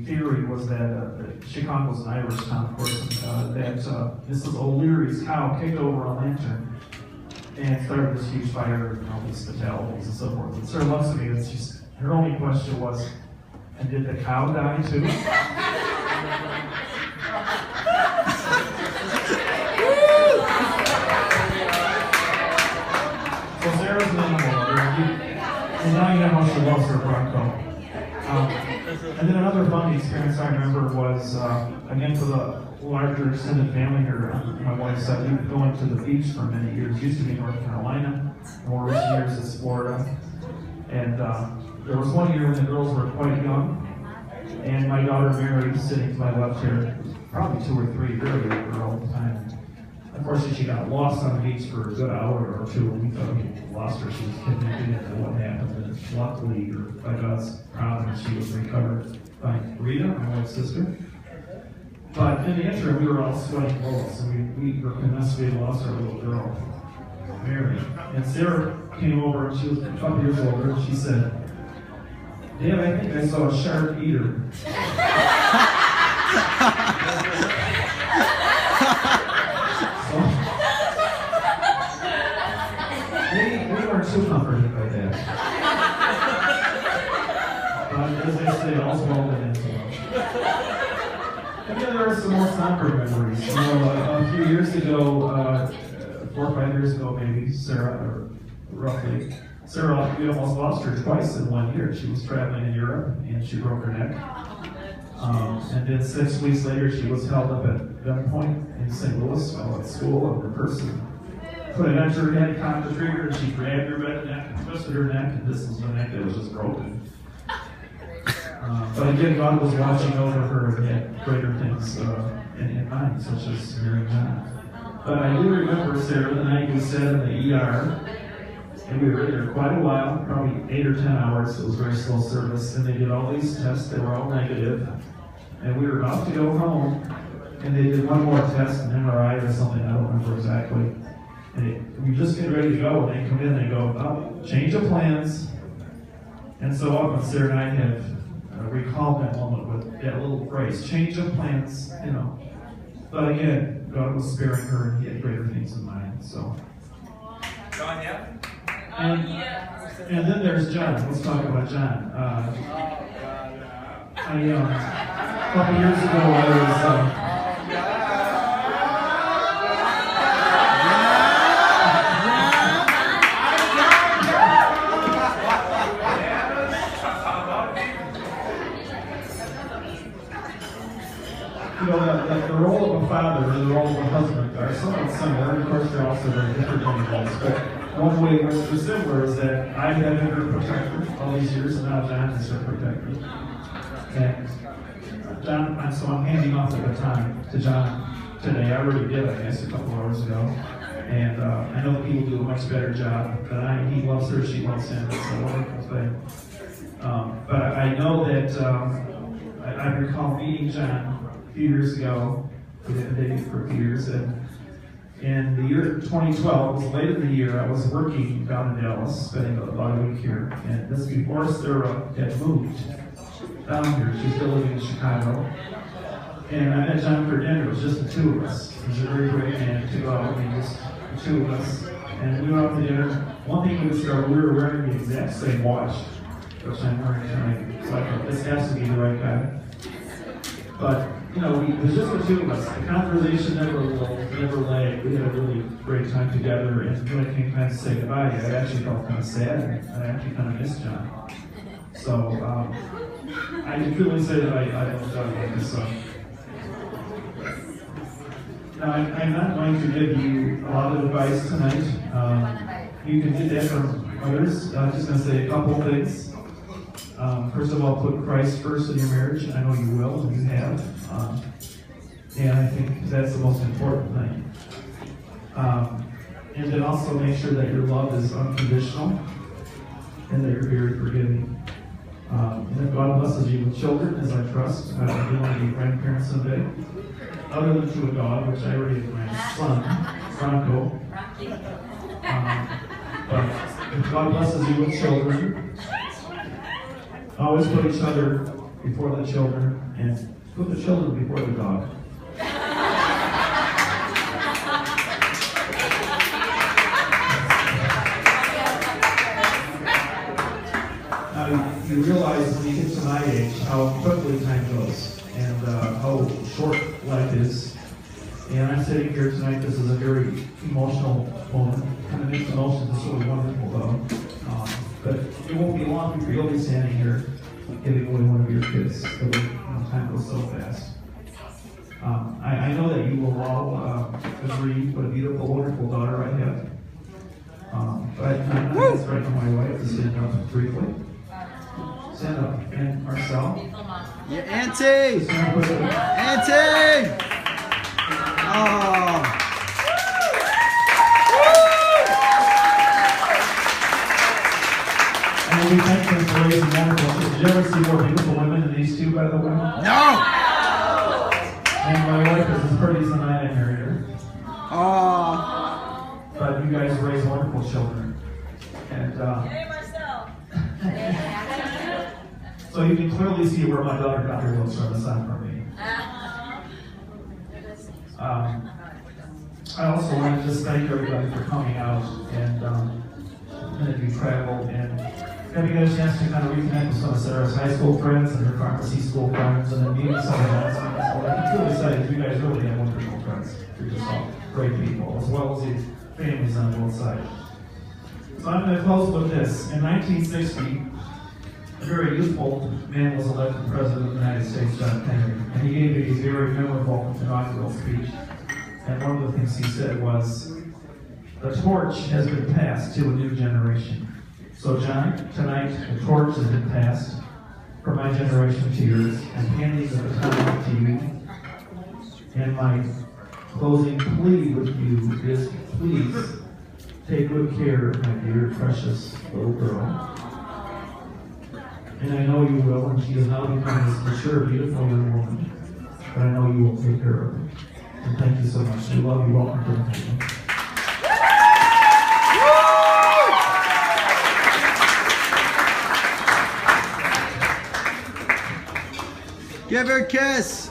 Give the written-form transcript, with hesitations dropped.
theory was that Chicago's an Irish town, of course, that Mrs. O'Leary's cow kicked over a lantern and started this huge fire, and all these fatalities and so forth. And Sarah looks at me, and her only question was, and did the cow die too? So Sarah's an animal lover, and now you know how she loves her Bronco. And then another funny experience I remember was, again, for the larger extended family here, my wife said we were going to the beach for many years. Used to be North Carolina, more recent years is Florida. And there was one year when the girls were quite young, and my daughter Mary, sitting to my left here, probably 2 or 3, very young girl at the time. Unfortunately, she got lost on the beach for a good hour or two, and we thought we lost her. She was kidnapped, and what happened. And luckily, by God's providence, she was recovered by Rita, my wife's sister. But in the interim, we were all sweating bullets, and we were convinced we had lost our little girl, Mary. And Sarah came over, and she was a couple years older, and she said, "Dad, I think I saw a shark eat her." We weren't too comforted by that. But as they say, all's well that ends well. And then there are some more somber memories. You know, a few years ago, 4 or 5 years ago maybe, Sarah, or roughly, Sarah, we almost lost her twice in 1 year. She was traveling in Europe, and she broke her neck. And then 6 weeks later, she was held up at gunpoint in St. Louis while at school, and the person put a gun to her head, cocked the trigger, and she grabbed her red neck and twisted her neck, and this was the neck that was just broken. But again, God was watching over her and had greater things in mind, such as marrying John. But I do remember, Sarah, the night we sat in the ER, and we were there quite a while, probably 8 or 10 hours. It was very slow service, and they did all these tests. They were all negative. And we were about to go home, and they did one more test, an MRI or something, I don't remember exactly. And we just get ready to go, and they come in and they go, "Oh, change of plans." And so often Sarah and I have recalled that moment with that little phrase, change of plans, you know. But again, God was sparing her, and He had greater things in mind. So. John, yeah? And then there's John. Let's talk about John. A couple years ago, I was. You know, the role of a father and the role of a husband are somewhat similar. Of course, they're also very different roles. But one way in which they're similar is that I have been her protector all these years, and now John is her protector. And John, so I'm handing off the baton to John today. I already did, I guess, a couple hours ago. And I know that he will do a much better job than I. He loves her, she loves him. It's a wonderful thing. But I know that I recall meeting John a few years ago. We had dated for a few years. And in the year 2012, it was late in the year, I was working down in Dallas, spending about a week here. And this before Sarah had moved down here. She's still living in Chicago. And I met John for dinner. It was just the two of us. He was a very great man to go out, and just the two of us. And we went out to dinner. One thing we discovered, we were wearing the exact same watch, which I'm wearing tonight. So I thought, this has to be the right guy. But, you know, it was just the two of us. The conversation never lagged. We had a really great time together. And when it came time to say goodbye, I actually felt kind of sad, and I actually kind of missed John. So, I can truly say that I love John like his son. Now, I'm not going to give you a lot of advice tonight. You can get that from others. I'm just going to say a couple things. First of all, put Christ first in your marriage. I know you will, and you have. And I think that's the most important thing. And then also make sure that your love is unconditional and that you're very forgiving. And if God blesses you with children, as I trust, you want to be grandparents someday, other than to a dog, which I already have my son, Bronco. But if God blesses you with children, always put each other before the children, and put the children before the dog. Now, you realize when you get to my age how quickly time goes and how short life is. And I'm sitting here tonight, this is a very emotional moment. Kind of mixed emotions, it's really wonderful though. But it won't be long before you'll be standing here giving away one of your kids. Time goes so fast. I know that you will all agree what a beautiful, wonderful daughter I have. But I'm not going to threaten my wife to stand up briefly. Stand up. And Marcel. Yeah, Auntie! Stand up with me. Auntie! Oh. And we thank them for raising wonderful kids. Did you ever see more beautiful women than these two, by the way? No! And my wife is as pretty as the night I married her. Oh. But you guys raise wonderful children. And Hey, Marcel. so you can clearly see where my daughter got her looks from, aside from me. I also want to just thank everybody for coming out and that you traveled and have you got a chance to kind of reconnect with some of Sarah's high school friends and her pharmacy school friends and then meeting some of them. So I'm really excited. You guys really have wonderful friends. You're just all great people, as well as the families on both sides. So I'm going to close with this. In 1960, a very youthful man was elected president of the United States, John Kennedy, and he gave a very memorable inaugural speech. And one of the things he said was, the torch has been passed to a new generation. So John, tonight the torch has been passed from my generation to yours, and handing the baton to you. And my closing plea with you is, please take good care of my dear, precious little girl. And I know you will, and she has now become this mature, beautiful young woman. But I know you will take care of her. And thank you so much. We love you. Welcome to the family. Give her a kiss!